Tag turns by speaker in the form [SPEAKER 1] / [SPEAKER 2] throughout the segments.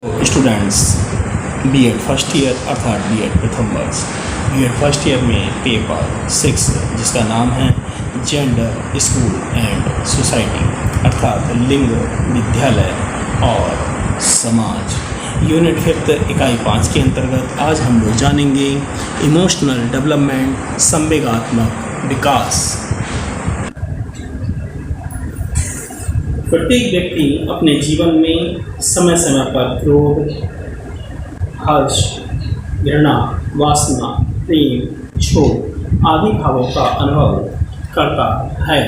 [SPEAKER 1] Students BEd first year अर्थात BEd प्रथम वर्ष बीएड फर्स्ट ईयर में पेपर 6 जिसका नाम है जेंडर स्कूल एंड सोसाइटी अर्थात लिंग विद्यालय और समाज यूनिट 5 इकाई 5 के अंतर्गत आज हम लोग जानेंगे इमोशनल डेवलपमेंट संवेगात्मक विकास। प्रत्येक व्यक्ति अपने जीवन में समय समय पर क्रोध, हर्ष, घृणा, वासना, प्रेम, क्षोभ आदि भावों का अनुभव करता है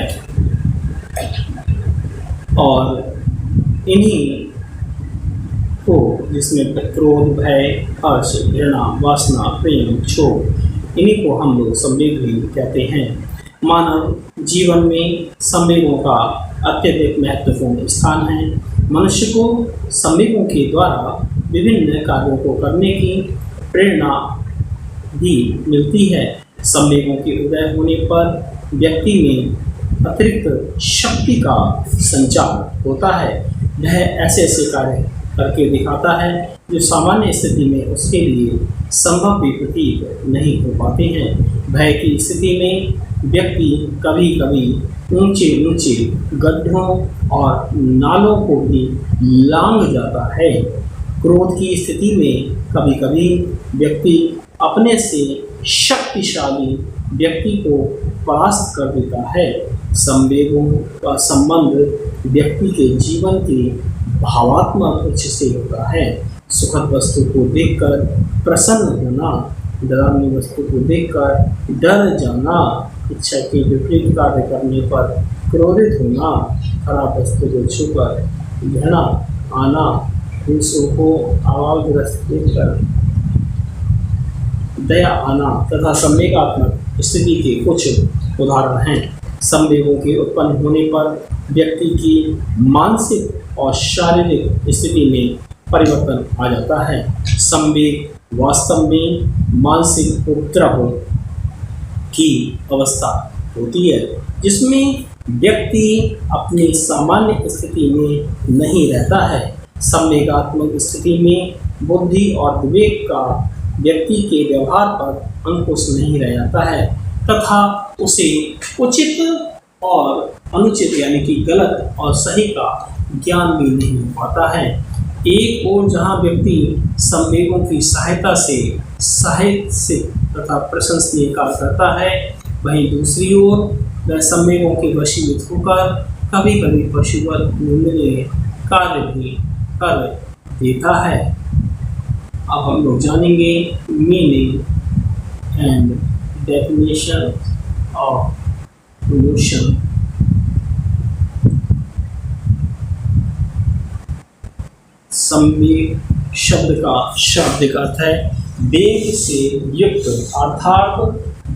[SPEAKER 1] और इन्हीं को जिसमें क्रोध, भय, हर्ष, घृणा, वासना, प्रेम, क्षोभ इन्हीं को हम लोग संवेग भी कहते हैं। मानव जीवन में संवेगों का अत्यधिक महत्वपूर्ण स्थान है। मनुष्य को संवेगों के द्वारा विभिन्न कार्यों को करने की प्रेरणा भी मिलती है। संवेगों के उदय होने पर व्यक्ति में अतिरिक्त शक्ति का संचार होता है। वह ऐसे ऐसे कार्य करके दिखाता है जो सामान्य स्थिति में उसके लिए संभव भी प्रतीत नहीं हो पाते हैं। भय की स्थिति में व्यक्ति कभी कभी ऊंचे ऊंचे गड्ढों और नालों को भी लांघ जाता है। क्रोध की स्थिति में कभी कभी व्यक्ति अपने से शक्तिशाली व्यक्ति को परास्त कर देता है। संवेगों का संबंध व्यक्ति के जीवन के भावात्मक उच्च से होता है। सुखद वस्तु को देखकर प्रसन्न होना, डरावनी वस्तु को देखकर डर जाना, इच्छा के विपरीत कार्य करने पर क्रोधित होना, खराब वस्तु को छूकर घृणा आना, दूसरों को अभावग्रस्त देखकर दया आना तथा संवेगात्मक स्थिति के कुछ उदाहरण हैं। संवेगों के उत्पन्न होने पर व्यक्ति की मानसिक और शारीरिक स्थिति में परिवर्तन आ जाता है। संवेग वास्तव में मानसिक उपद्रव की अवस्था होती है जिसमें व्यक्ति अपनी सामान्य स्थिति में नहीं रहता है। संवेगात्मक स्थिति में बुद्धि और विवेक का व्यक्ति के व्यवहार पर अंकुश नहीं रह जाता है तथा उसे उचित और अनुचित यानी कि गलत और सही का ज्ञान भी नहीं हो पाता है। एक ओर जहाँ व्यक्ति संवेगों की सहायता से साहित्य तथा प्रशंसनीय कार्य करता है, वहीं दूसरी ओर वह संवेगों के वशीभूत होकर कभी कभी पशुवत निंदनीय कार्य भी कर देता है। अब हम लोग जानेंगे meaning and definition of emotion. संवेग शब्द का शाब्दिक अर्थ है वेग से युक्त, अर्थात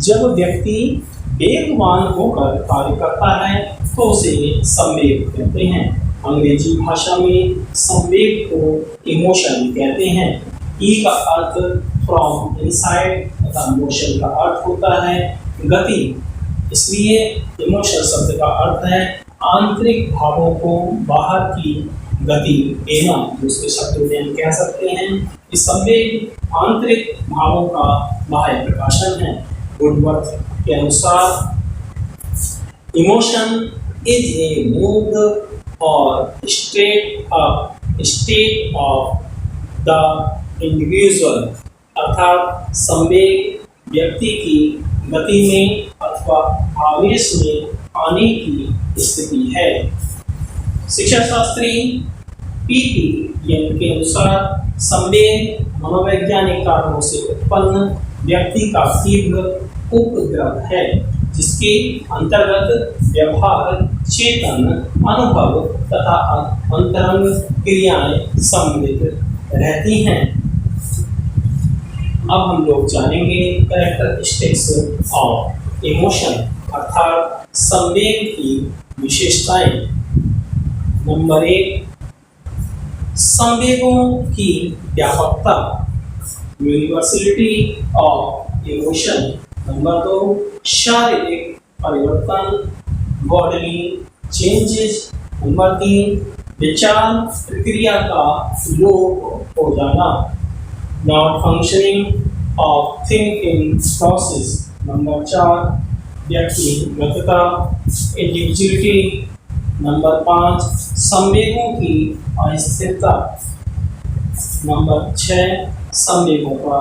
[SPEAKER 1] जब व्यक्ति वेगवान होकर कार्य करता है तो उसे संवेग कहते हैं। अंग्रेजी भाषा में संवेग को इमोशन कहते हैं। ई का अर्थ फ्रॉम इनसाइड तथा मोशन का अर्थ होता है गति, इसलिए इमोशन शब्द का अर्थ है आंतरिक भावों को बाहर की गति देना। दूसरे शब्दों में हम कह सकते हैं कि संवेग आंतरिक भावों का बाह्य प्रकाशन है। वुडवर्थ के अनुसार इमोशन इज ए मूड और स्टेट ऑफ द इंडिविजुअल, अर्थात संवेग व्यक्ति की गति में अथवा आवेश में आने की स्थिति है। शिक्षा शास्त्री पीपी के अनुसार संवेग मनोवैज्ञानिक कारणों से उत्पन्न व्यक्ति का तीव्र उपद्रव है जिसके अंतर्गत व्यवहार, चेतन, अनुभव तथा अंतरंग क्रियाएं सम्मिलित रहती हैं। अब हम लोग जानेंगे कैरेक्टरिस्टिक्स ऑफ इमोशन अर्थात संवेग की विशेषताएं। नंबर 1, संवेगों की व्यापकता, यूनिवर्सलिटी ऑफ इमोशन। नंबर 2, शारीरिक परिवर्तन, बॉडली चेंजेस। नंबर 3, विचार प्रक्रिया का लोप हो जाना, not functioning of thinking process. Number 4, व्यक्तिगतता, इंडिविजुअलिटी। नंबर 5, संवेगों की अस्थिरता। नंबर 6, संवेगों का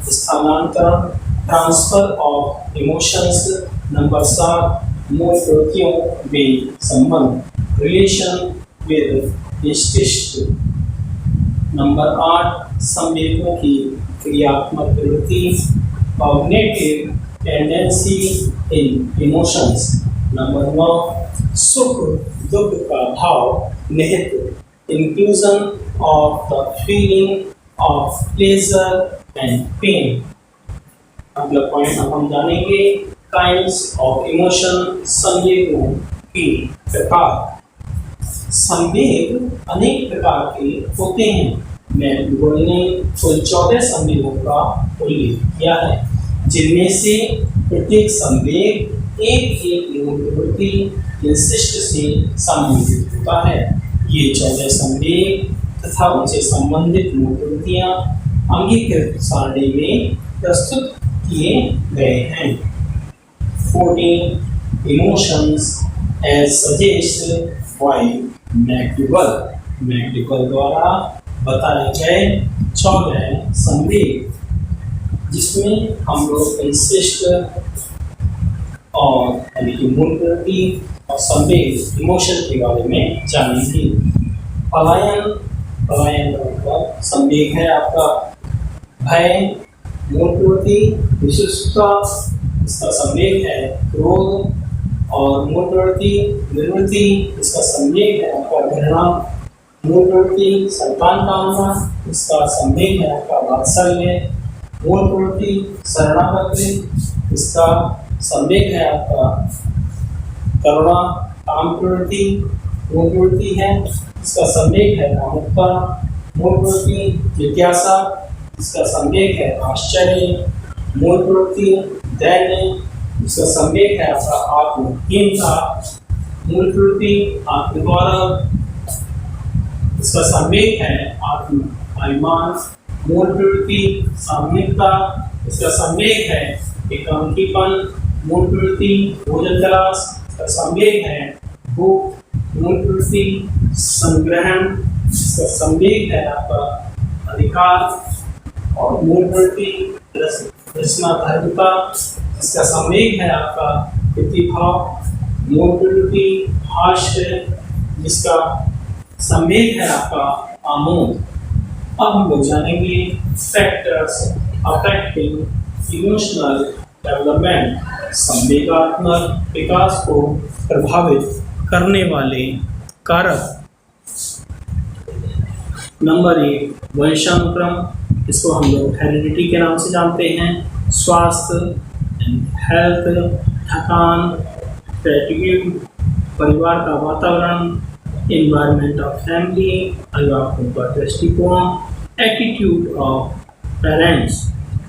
[SPEAKER 1] स्थानांतरण, ट्रांसफर ऑफ इमोशंस। नंबर 7, मूल प्रवृत्तियों में संबंध, रिलेशन विद इंस्टिंक्ट। नंबर 8, संवेगों की क्रियात्मक प्रवृत्ति, cognitive tendency in emotions. Number 9, सुख दुख का भाव निहित, inclusion of the feeling of pleasure and pain. अगला पॉइंट अब हम जानेंगे काइंड्स ऑफ इमोशन, संवेगों के प्रकार। संवेग अनेक प्रकार के होते हैं। मैक्सवेल ने कुल 14 संवेगों का उल्लेख किया है, जिनमें से प्रत्येक संवेग एक मूल प्रवृत्ति इंसिस्ट से संबंधित होता है। ये 14 संवेग तथा उनसे संबंधित मूल प्रवृत्तियां अंगीकृत सारणी में प्रस्तुत किए गए हैं। 14 emotions as suggested by Maxwell द्वारा बताए गए 14 संवेग, जिसमें हम लोग इंसिस्ट और यानी कि मूल प्रवृत्ति और संवेग इमोशन के बारे में जानेंगे। पलायन का मतलब संवेग है आपका भय, मूल प्रवृत्ति विशिष्टता, इसका संवेग है क्रोध, और मूल प्रवृत्ति निवृत्ति, इसका संवेग है आपका घृणा। मूल प्रवृत्ति संतान कामना, इसका संवेग है आपका वात्सल्य। मूल प्रवृत्ति शरणागति, इसका संवेग है आपका करुणा। काम प्रवृत्ति मूल प्रवृत्ति है, इसका संवेग है कामुकता। मूल प्रवृत्ति जिज्ञासा, इसका संवेग है आश्चर्य। मूल प्रवृत्ति दैन्य, इसका संवेग है आपका आत्महीनता। मूल प्रवृत्ति आत्मगौरव, इसका संवेग है आत्माभिमान। मूल प्रवृत्ति साम्यता, इसका संवेग है एकांकीपन। मूल प्रवृत्ति भोजन तलाश, इसका संवेग है भूख। मूल प्रवृत्ति संग्रहण, इसका संवेग है आपका अधिकार। और मूल प्रवृत्ति रचनात्मकता, इसका संवेग है आपका प्रतिभाव। मूल प्रवृत्ति हास्य, जिसका संवेग है आपका आमोद। अब हम लोग जानेंगे फैक्टर्स अफेक्टिंग इमोशनल डेवलपमेंट, संवेगात्मक विकास को प्रभावित करने वाले कारक। नंबर 1, वंशानुक्रम, इसको हम लोग हेरिडिटी के नाम से जानते हैं। स्वास्थ्य हेल्थ, थकान, फैटिग्यू, परिवार का वातावरण, एनवायरनमेंट ऑफ फैमिली, अभिभावकों का दृष्टिकोण, एटीट्यूड ऑफ पेरेंट्स,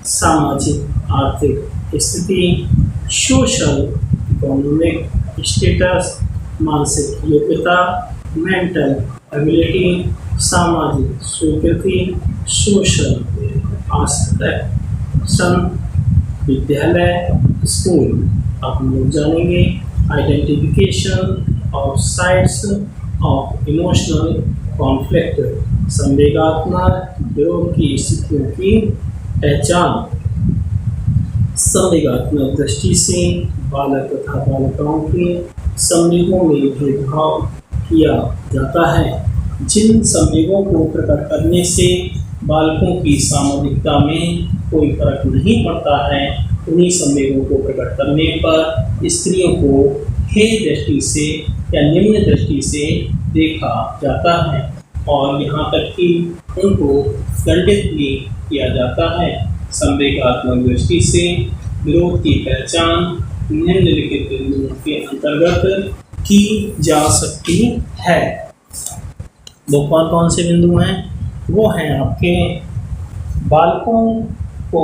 [SPEAKER 1] सामाजिक आर्थिक स्थिति, सोशल इकोनॉमिक स्टेटस, मानसिक योग्यता, मेंटल एबिलिटी, सामाजिक स्वीकृति, सोशल आस्पेक्शन, विद्यालय स्कूल। अब हम लोग जानेंगे identification of sites of emotional conflict, संवेगात्मक विरोध की स्थितियों की पहचान। संवेगात्मक दृष्टि से बालक तथा बालिकाओं के संवेगों में भेदभाव किया जाता है। जिन संवेगों को प्रकट करने से बालकों की सामाजिकता में कोई फर्क नहीं पड़ता है, उन्हीं संवेगों को प्रकट करने पर स्त्रियों को हे दृष्टि से या निम्न दृष्टि से देखा जाता है, और यहाँ तक कि उनको दंडित भी किया जाता है। संवेगात्मक दृष्टि से विरोध की पहचान निम्नलिखित बिंदुओं के अंतर्गत की जा सकती है। वो कौन कौन से बिंदु हैं? वो हैं आपके बालकों को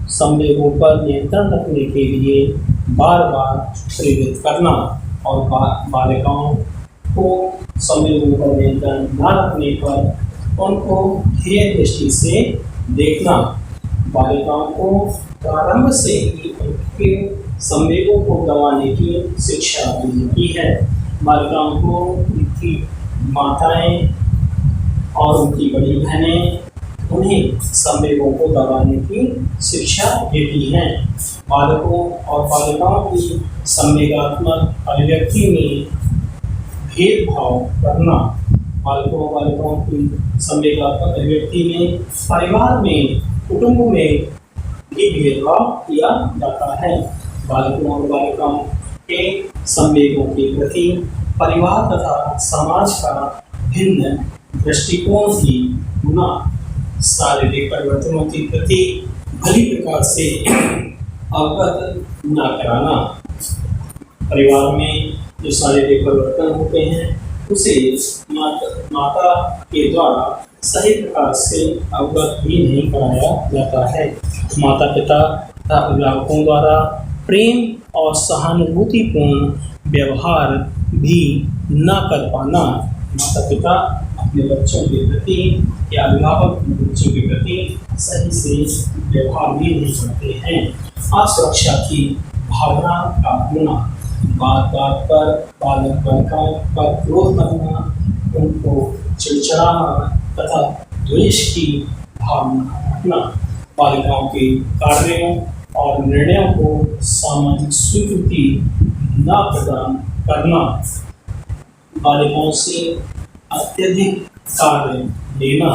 [SPEAKER 1] संवेगों पर नियंत्रण रखने के लिए बार बार प्रेरित करना, और बालिकाओं को समयों पर नियंत्रण न रखने पर उनको ध्येय दृष्टि से देखना। बालिकाओं को प्रारंभ से ही उनके संवेगों को दबाने की शिक्षा दी जाती है। बालिकाओं को उनकी माताएं और उनकी बड़ी बहनें उन्हें संवेगों को दबाने की शिक्षा देती हैं। बालकों और बालिकाओं की संवेगात्मक अभिव्यक्ति में भेदभाव करना। बालकों और बालिकाओं की संवेगात्मक अभिव्यक्ति में परिवार में, कुटुंब में भी भेदभाव किया जाता है। बालकों और बालिकाओं के संवेगों के प्रति परिवार तथा समाज का भिन्न दृष्टिकोण ही गुना शारीरिक परिवर्तनों के प्रति भली प्रकार से अवगत न कराना। परिवार में जो शारीरिक परिवर्तन होते हैं उसे माता के द्वारा सही प्रकार से अवगत भी नहीं कराया जाता है। माता पिता तथा अभिभावकों द्वारा प्रेम और सहानुभूतिपूर्ण व्यवहार भी न कर पाना। माता पिता अपने बच्चों के प्रति या अभिभावक अपने बच्चों के प्रति सही से व्यवहार भी नहीं करते हैं। असुरक्षा की भावना का होना, बात बात पर बालक बालिकाओं पर क्रोध करना, उनको चिड़चिड़ाना तथा द्वेष की भावना रखना, बालिकाओं के कार्यों और निर्णयों को सामाजिक स्वीकृति न प्रदान करना, बालिकाओं से अत्यधिक कार्य लेना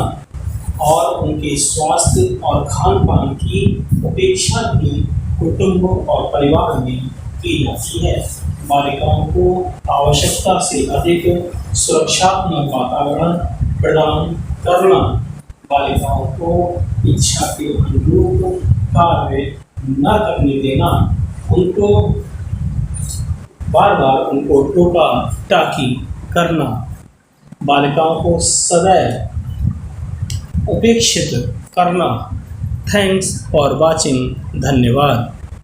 [SPEAKER 1] और उनके स्वास्थ्य और खान पान की उपेक्षा भी कुटुंब और परिवार में की जाती है। बालिकाओं को आवश्यकता से अधिक सुरक्षात्मक वातावरण प्रदान करना, बालिकाओं को इच्छा के अनुरूप कार्य न करने देना, उनको बार बार उनको टोका टाकी करना, बालिकाओं को सदैव उपेक्षित करना। Thanks for watching. धन्यवाद।